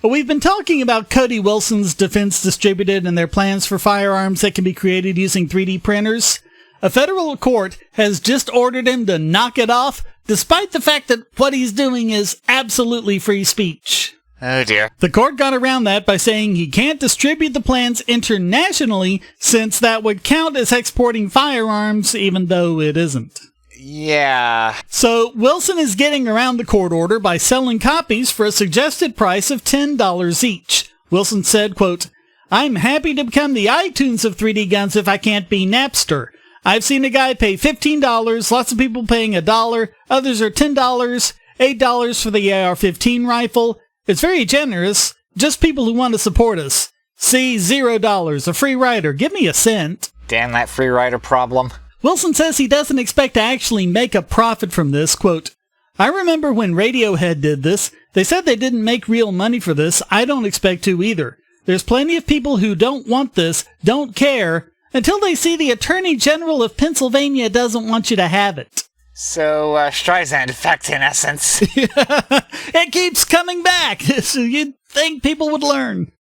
We've been talking about Cody Wilson's Defense Distributed and their plans for firearms that can be created using 3D printers. A federal court has just ordered him to knock it off, despite the fact that what he's doing is absolutely free speech. Oh dear. The court got around that by saying he can't distribute the plans internationally, since that would count as exporting firearms, even though it isn't. Yeah. So Wilson is getting around the court order by selling copies for a suggested price of $10 each. Wilson said, quote, "I'm happy to become the iTunes of 3D guns if I can't be Napster. I've seen a guy pay $15, lots of people paying $1, others are $10, $8 for the AR-15 rifle. It's very generous, just people who want to support us. See, $0, a free rider, give me a cent." Damn that free rider problem. Wilson says he doesn't expect to actually make a profit from this. Quote, "I remember when Radiohead did this. They said they didn't make real money for this. I don't expect to either. There's plenty of people who don't want this, don't care, until they see the Attorney General of Pennsylvania doesn't want you to have it." So, Streisand Effect in essence. It keeps coming back. You'd think people would learn.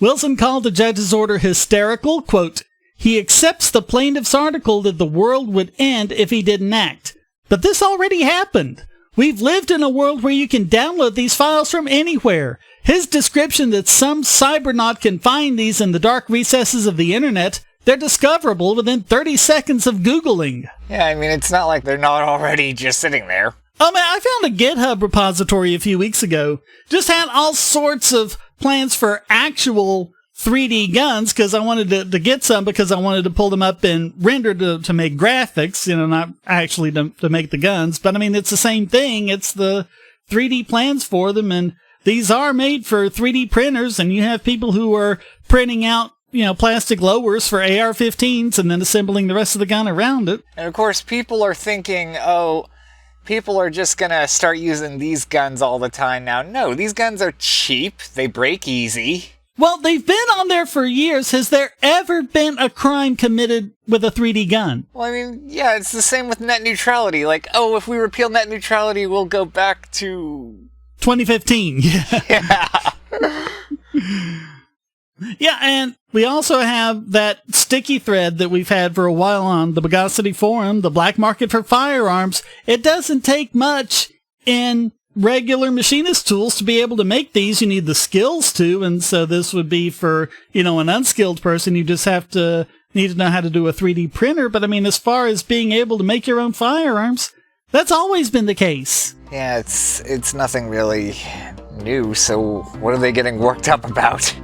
Wilson called the judge's order hysterical. Quote, "He accepts the plaintiff's article that the world would end if he didn't act. But this already happened. We've lived in a world where you can download these files from anywhere. His description that some cybernaut can find these in the dark recesses of the internet, they're discoverable within 30 seconds of Googling." Yeah, I mean, it's not like they're not already just sitting there. Oh man, I found a GitHub repository a few weeks ago. Just had all sorts of plans for actual 3D guns, because I wanted to get some, because I wanted to pull them up and render to make graphics, not actually to make the guns. But I mean, it's the same thing. It's the 3D plans for them, and these are made for 3D printers, and you have people who are printing out, plastic lowers for AR-15s and then assembling the rest of the gun around it. And of course, people are thinking, oh, people are just gonna start using these guns all the time now. No, these guns are cheap. They break easy. Well, they've been on there for years. Has there ever been a crime committed with a 3D gun? Well, I mean, yeah, it's the same with net neutrality. Like, oh, if we repeal net neutrality, we'll go back to 2015. Yeah. Yeah, and we also have that sticky thread that we've had for a while on the Bogosity forum, the black market for firearms. It doesn't take much in regular machinist tools to be able to make these. You need the skills to, and so this would be for, an unskilled person. You just need to know how to do a 3D printer. But I mean, as far as being able to make your own firearms, that's always been the case. Yeah, it's nothing really new, so what are they getting worked up about?